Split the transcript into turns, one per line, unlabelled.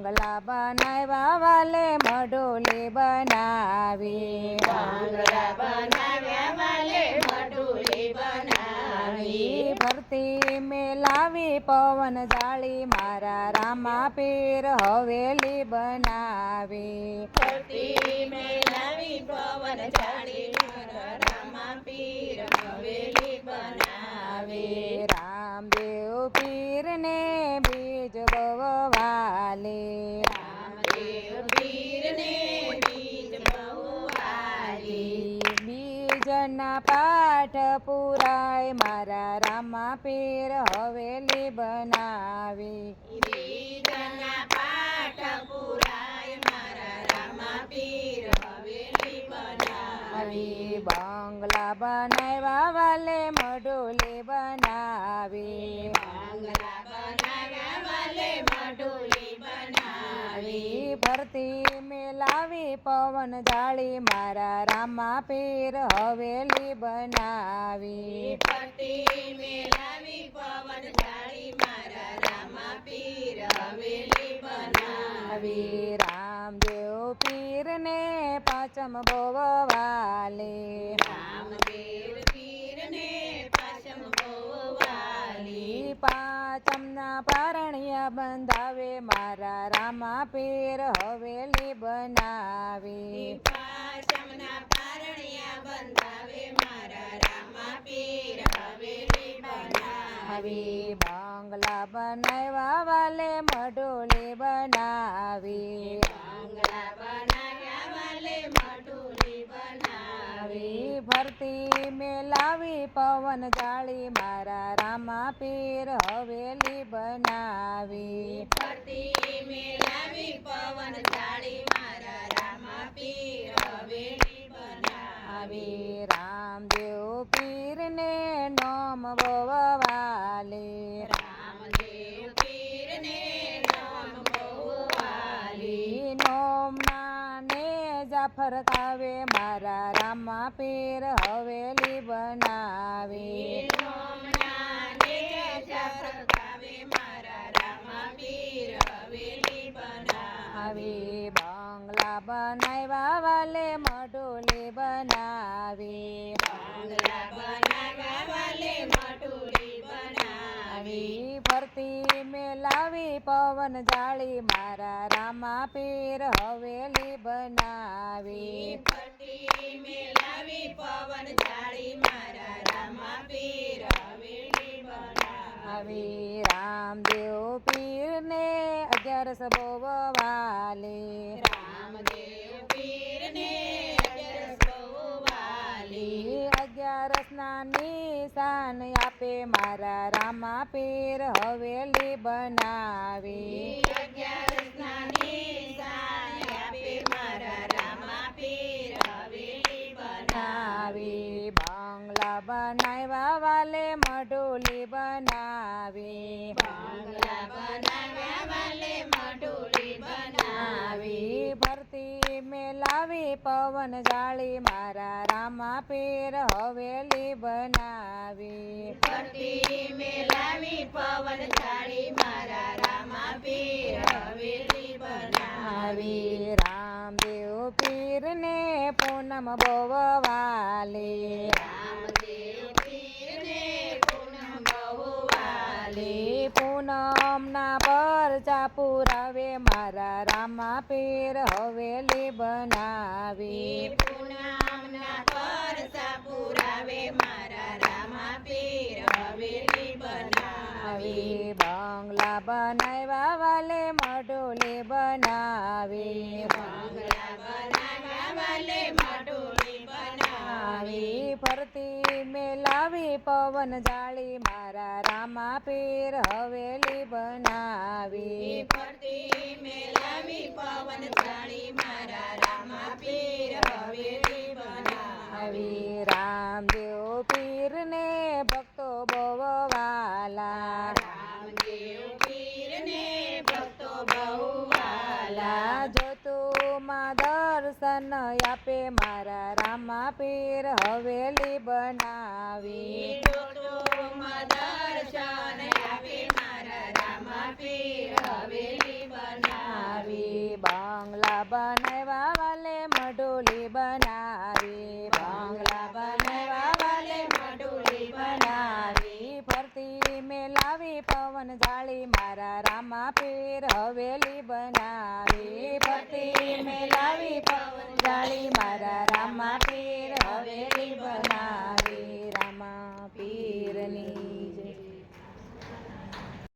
બંગલા બનાવ્યા વાલે મઢોલી બનાવી
બંગલા બનાવ્યા વાલે મઢોલી બનાવી
ભરતી મેલાવી પવન જાળી મારા રામા પીર હવેલી બનાવી
ફરતી મેલાવી પવન જાળી મારા રામા પીર હવેલી બનાવી
રામદેવ પીરને બીજ બવાલે
રામદેવ પીરને બીજ બહુવાલી
બીજના પાઠ પુરાય મારા રામા પીર હવેલી બનાવી
બીજના પાઠ પુરાય મારા રામા પીર હવેલી બનાવી
બંગલા બનાવ્યા વાલે મઢોલી બનાવી
બંગલા બનાવ્યા વાલે મઢોલી બનાવી
ભરતી મેલાવી પવન જાળી મારા રામા પીર હવેલી બનાવી
ફરતી મેલાવી પવન જાળી મારા રામા પીર હવેલી બનાવી
રામદેવ પીરને પાંચમ બોવાલે
રામદેવ પીરને પાછમ બહુવાલી
પાંચમના પારણિયા બંધાવે મારા રામા પીર હવેલી બનાવી
પાછમના પારણિયા બંધાવે મારા રામા પીર હવેલી બનાવી
બંગલા બનાવ્યા વાલે મઢોલી બનાવી
બંગલા બનાવ્યા વાલે મઢોલી બનાવી
ભરતી મેલાવી પવન જાળી મારા રામા પીર હવેલી બનાવી
ફરતી મેલાવી પવન જાળી મારા રામા પીર હવેલી બનાવી
રામદેવ પીરને નોમ બોવાલે
રામદેવ પીરને નામ બહુવાલી
નોમના ને જાફર કાવે મારા રામા પીર હવેલી બનાવી
નોમનાને જાફર કાવે મારા રામા પીર હવેલી બનાવી
બંગલા બનાવ્યા વાલે મઢોલી બનાવી
બંગલા બનાવ્યા વાલે મઢોલી બનાવી
ફરતી મેલાવી પવન જાળી મારા રામા પીર હવેલી બનાવી
ફરતી મેલાવી પવન જાળી મારા રામા પીર હવેલી બનાવી
રામદેવ પીરને 11 બોવાલે
રામદેવ પીરને 11 બહુવાલી
11ના નિશાન આપે મારા રામા પીર હવેલી બનાવી
11ના નિશાન આપે મારા રામા પીર હવેલી બનાવી
બંગલા બનાવ્યા વાલે મઢોલી બનાવી
બંગલા બનાવ્યા વાલે મઢોલી બનાવી
ભરતી મેલાવી પવન જાળી મારા રામા પીર હવેલી બનાવી
ફરતી મેલાવી પવન જાળી મારા રામા પીર હવેલી બનાવી
રામદેવ પીરને પૂનમ બોવાલે
રામદેવ પીરને પૂનમ બહુવાલી
પૂનમના પરચા પુરાવે મારા રામા પીર હવેલી બનાવી
પૂનમના પરસા પુરાવે મારા રામા પીર હવેલી બનાવી
બંગલા બનાવ્યા વાલે મઢોલી બનાવી
બંગલા બનાવ્યા વાલે મઢોલી બનાવી
ફરતી મેલાવી પવન જાળી મારા રામા પીર હવેલી બનાવી
ફરતી મેલાવી પવન જાળી મારા રામા પીર હવેલી બનાવી
રામદેવ પીરને ભક્તો બોવાલા
રામદેવ પીરને ભક્તો બહુવાલા
જોતુમાં દર્શન આપે મારા રામા પીર હવેલી બનાવી
દર્શન આપે મારા રામા પીર હવેલી બનાવી
બનાવ્યા વાલે મઢુલી બનાવી
બંગલા બનાવ્યા વાલે મઢુલી બનાવી
ફરતી મેલાવી પવન જાળી મારા રામા પીર હવેલી બનાવી
ફરતી મેલાવી પવન જાળી મારા રામા